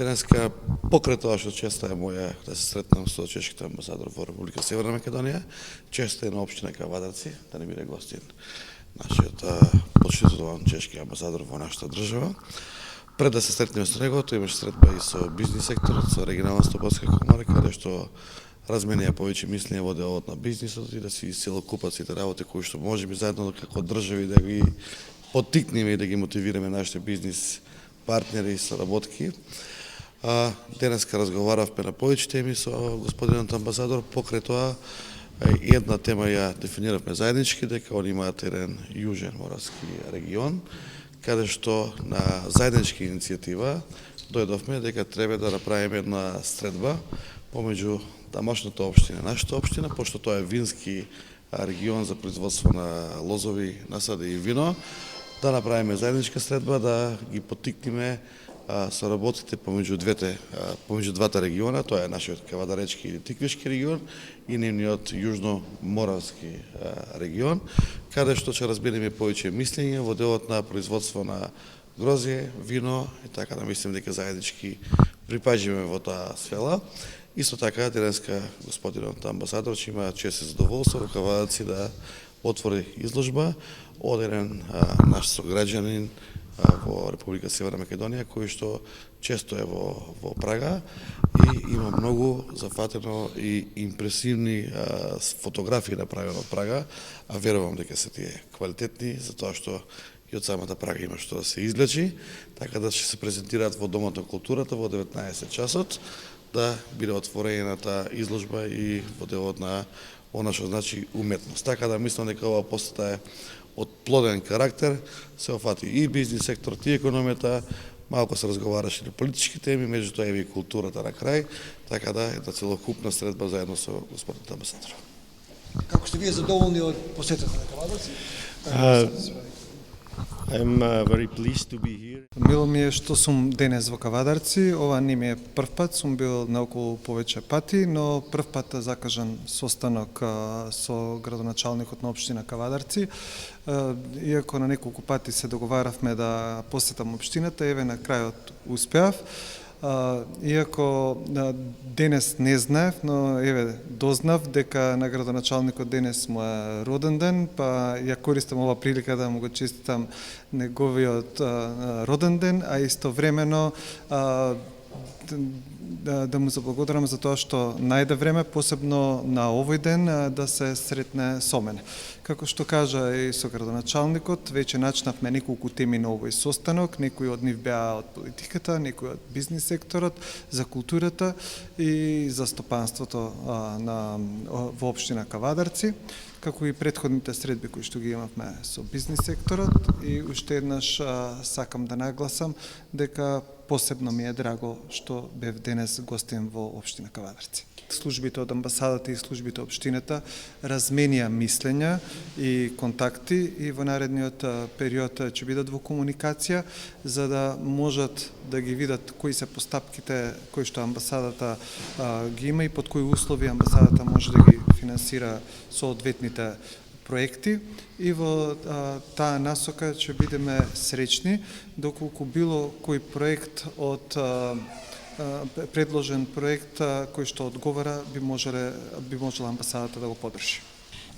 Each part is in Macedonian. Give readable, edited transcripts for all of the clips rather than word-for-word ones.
Денеска, покрај тоа што често е моја да се сретнам со чешкиот амбасадор во Република Северна Македонија, често е на општина Кавадарци, да не биде гостин нашиот почитуван чешки амбасадор во нашата држава. Пред да се сретнеме со него, тој имаше средба и со бизнис секторот, со регионална стопанска комора, каде што разменија повеќе мислење во делот на бизнисот и да си целокупат сите работи кои што можеме заедно како држави да ги поттикнеме и да ги мотивираме нашите бизнис партнери и соработки. Денеска разговаравме на повеќе теми со господинот амбасадор. Покрај тоа, една тема ја дефиниравме заеднички, дека они имаат еден јужен моравски регион, каде што на заедничка иницијатива дојдовме дека треба да направиме една средба помеѓу тамошната општина, нашата општина, пошто тоа е вински регион за производство на лозови, насади и вино, да направиме заедничка средба, да ги поттикнеме соработите помеѓу двата региона, тоа е нашиот Кавадаречки или Тиквишки регион и нивниот јужно-моравски регион, каде што ќе разбереме повеќе мислење во делот на производство на грозје, вино и така да мислим дека заеднички припаѓаме во таа сфера. Исто така, денеска господинот амбасадор ќе има чест и задоволство во Кавадарци да отвори изложба од еден наш сограѓанин во Република Северна Македонија, кој што често е во Прага и има многу зафатено и импресивни фотографии направени од Прага, а верувам дека се тие квалитетни, затоа што и од самата Прага има што да се излечи, така да ќе се презентираат во Домот на културата во 19 часот, да биде отворената изложба и во делот на она што значи уметност. Така да мислам дека ова посета е од плоден карактер, се офати и бизнис секторот, и економијата, малку се разговараше на политички теми, меѓутоа и културата на крај, така да една целокупна средба заедно со господинот амбасадор. Како сте вие задоволни од посетата на Кавадарци? I'm very pleased to be here. Мило ми е што сум денес во Кавадарци. Ова не ми е прв пат, сум бил наоколу повеќе пати, но прв пат закажан состанок со градоначалникот на општина Кавадарци. Иако на неколку пати се договаравме да посетам општината, еве на крајот успеав. Иако денес не знаев, но еве дознав дека на градоначалникот денес му е роден ден, па ја користам ова прилика да му го честитам неговиот роден ден, а истовремено да му заблагодарам за тоа што најде време, посебно на овој ден, да се сретне со мене. Како што кажа и со градоначалникот, веќе начнавме неколку теми на овој состанок, некои од нив беа од политиката, некои од бизнис секторот, за културата и за стопанството во општина Кавадарци, како и претходните средби кои што ги имавме со бизнис секторот. И уште еднаш сакам да нагласам дека посебно ми е драго што бев денес гостин во општина Кавадарци. Службите од амбасадата и службите од општината разменија мислења и контакти и во наредниот период ќе бидат во комуникација за да можат да ги видат кои се постапките кои што амбасадата ги има и под кои услови амбасадата може да ги финансира соодветните проекти и во таа насока ќе бидеме среќни доколку било кој проект од предложен проект кој што одговара би можела амбасадата да го подржи.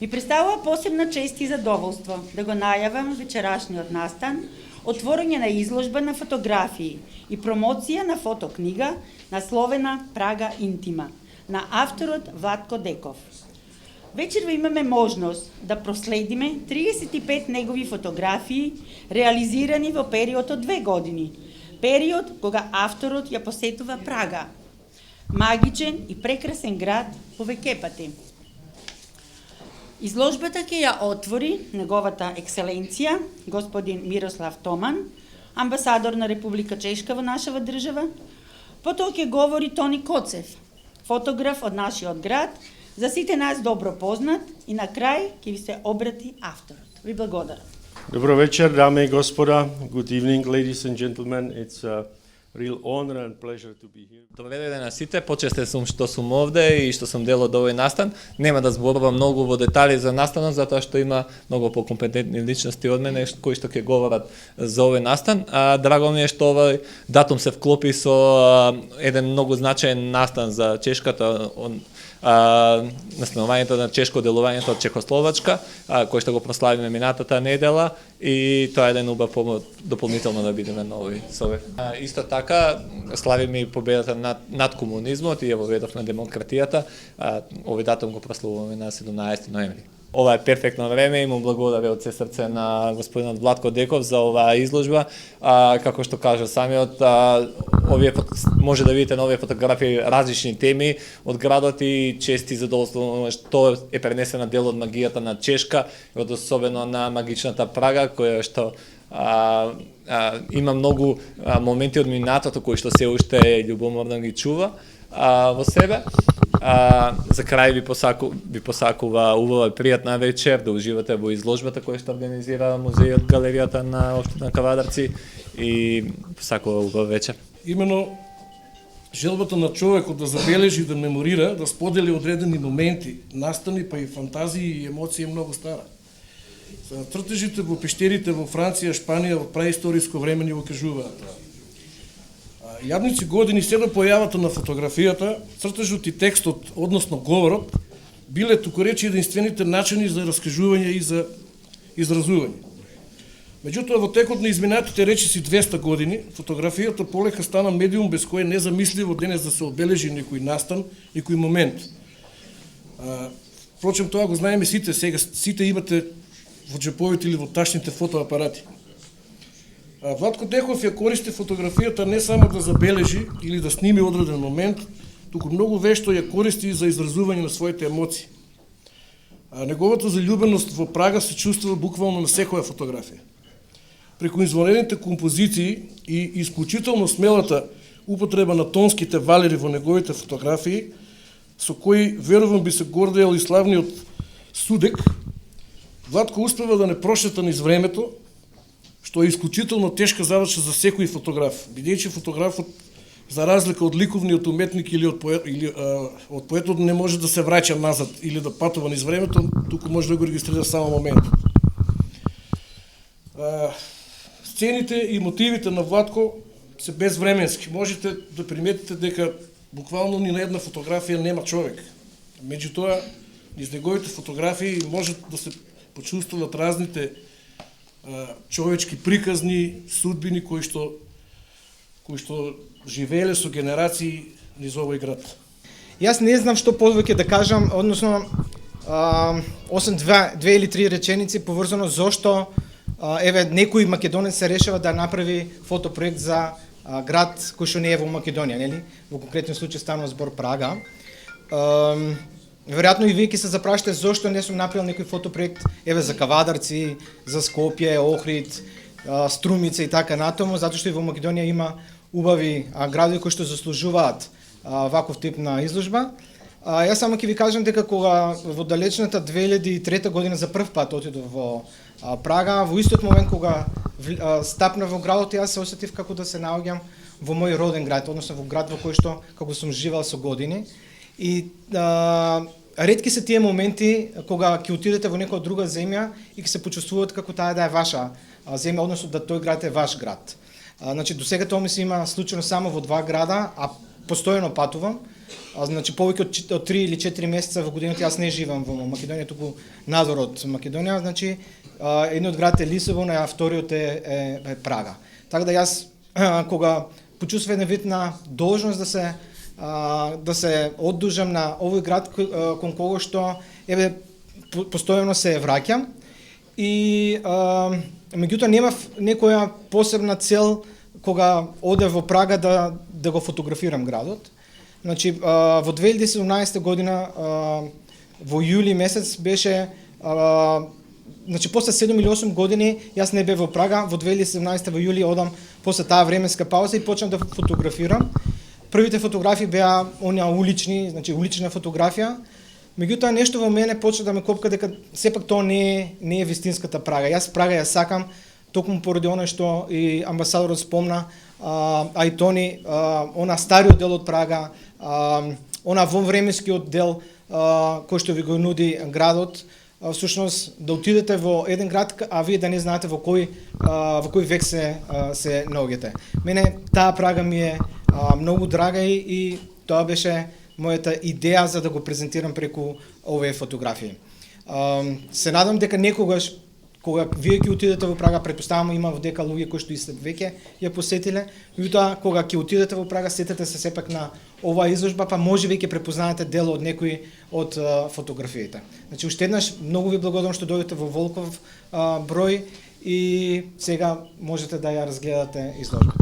Ми представува посебна чест и задоволство да го најавам вечерашниот настан, отворање на изложба на фотографии и промоција на фотокнига насловена Прага интима на авторот Владко Деков. Вечерва имаме можност да проследиме 35 негови фотографии реализирани во период од 2 години, период кога авторот ја посетува Прага, магичен и прекрасен град повеќе пати. Изложбата ќе ја отвори неговата екселенција, господин Мирослав Томан, амбасадор на Република Чешка во нашава држава. Потоа ќе говори Тони Коцев, фотограф од нашиот град, за сите нас добро познат, и на крај ќе ви се обрати авторот. Ви благодарам. Dobro večer, dame i gospoda. Good evening, ladies and gentlemen. It's real honor and pleasure to be here. Добре дојде на сите, почестен сум што сум овде и што сум дел од овој настан. Нема да зборувам многу во детали за настанот, затоа што има многу покомпетентни личности од мене кои што ќе говорат за овој настан. Драго ми е што овој датум се вклопи со еден многу значаен настан за Чешката, настанувањето на чешко делувањето од Чехословачка, кој што го прославиме минатата недела, и тоа е еден убав повод дополнително да бидеме на овој совет. Исто така славиме и победата над комунизмот и ја воведовме демократијата. Овој датум го прославуваме на 17 ноември. Ова е перфектно време и му благодаря од се срце на господинот Владко Деков за оваа изложба. Како што кажа самиот, може да видите на овие фотографии различни теми од градот и чести задоволство што е пренесена дел од магијата на Чешка, од особено на магичната Прага, која што има многу моменти од минатото кои што се уште љубоморно ги чува во себе. За крај ви посакува убава и пријатна вечер, да уживате во изложбата која што организира музејот галеријата на општина Кавадарци и посакува убава вечер. Имено желбата на човекот да забележи, да меморира, да сподели одредени моменти, настани, па и фантазии и емоции е многу стара. Цртежите во пештерите во Франција, Шпанија во праисториско време ни го кажуваат. Јадници години се до појавата на фотографијата, цртежот и текстот, односно говорот, биле туку речи единствените начини за раскажување и за изразување. Меѓутоа, во текот на изминатите речиси 200 години, фотографијата полека стана медиум без кој е незамисливо денес да се обележи некој настан, некој момент. Впрочем, тоа го знаеме сите сега, сите имате во джеповите или во тачните фотоапарати. Владко Деков ја користи фотографијата не само да забележи или да сними одреден момент, туку многу вешто ја користи и за изразување на своите емоции. Неговата заљубеност во Прага се чувствува буквално на секоја фотографија. Преку извонените композиции и исклучително смелата употреба на тонските валери во неговите фотографии, со кои верувам би се гордеел и славниот Судек, Владко успева да не прошета низ времето, што е исклучително тешка задача за секој фотограф, бидејќи фотографот, за разлика од ликовниот уметник или од поетот, не може да се враќа назад или да патува низ времето, туку може да го регистрира само моментот. Сцените и мотивите на Владко се безвременски. Можете да приметите дека буквално ни на една фотографија нема човек. Меѓутоа, низ неговите фотографии може да се почувствуват разните човечки приказни, судбини кои што живееле со генерации низ овој град. Јас не знам што повеќе да кажам, односно освен две или три реченици поврзано зошто некој македонец се решава да направи фотопроект за град кој што не е во Македонија, нели? Во конкретен случај станува збор Прага. Веројатно и вие ќе се запрашате зошто не сум направил некој фотопроект за Кавадарци, за Скопје, Охрид, Струмица и така натаму, затоа што и во Македонија има убави градови кои што заслужуваат ваков тип на изложба. Јас само ќе ви кажам дека кога во далечната 2003 година за прв пат отидов во Прага, во истот момент кога стапнав во градот, јас се осетив како да се наоѓам во мој роден град, односно во град во кој што како сум живеел со години. И ретки се тие моменти кога ќе отидете во некоја друга земја и ќе се почувствувате како таа да е ваша земја, односно да тој град е ваш град. Значи до сега тоа ми се има случајно само во два града, а постојано патувам. Значи повеќе од 3 или 4 месеца во годината јас не живеам во Македонија, туку надвор од Македонија. Значи едниот град е Лисабон, а вториот е Прага. Така да јас кога почувствувам еден вид на должност да се оддужам на овој град кон кого што постојано се враќам и меѓутоа немав некоја посебна цел кога одев во Прага да го фотографирам градот. Значи во 2017 година во јули месец беше значи после 7 или 8 години јас не бев во Прага, во 2017 во јули одам после таа временска пауза и почнав да фотографирам. Првите фотографии беа оние улични, значи улична фотографија. Меѓутоа нешто во мене почна да ме копка дека сепак тоа не е вистинската Прага. Јас Прага ја сакам токму поради оно што и амбасадорот спомна, а и Тони, она стариот дел од Прага, она вовремескиот дел кој што ви го нуди градот, всушност да отидете во еден град, а вие да не знаете во кој век се наоѓате. Мене таа Прага ми е многу драга и тоа беше мојата идеја за да го презентирам преку овие фотографии. Се надам дека некогаш кога вие ќе отидете во Прага, претпоставам има дека луѓе кои што и се веќе ја посетиле, меѓутоа кога ќе отидете во Прага, сетете се сепак на оваа изложба, па може веќе препознаете дел од некои од фотографиите. Значи уште еднаш многу ви благодарам што дојдете во Волков број и сега можете да ја разгледате изложбата.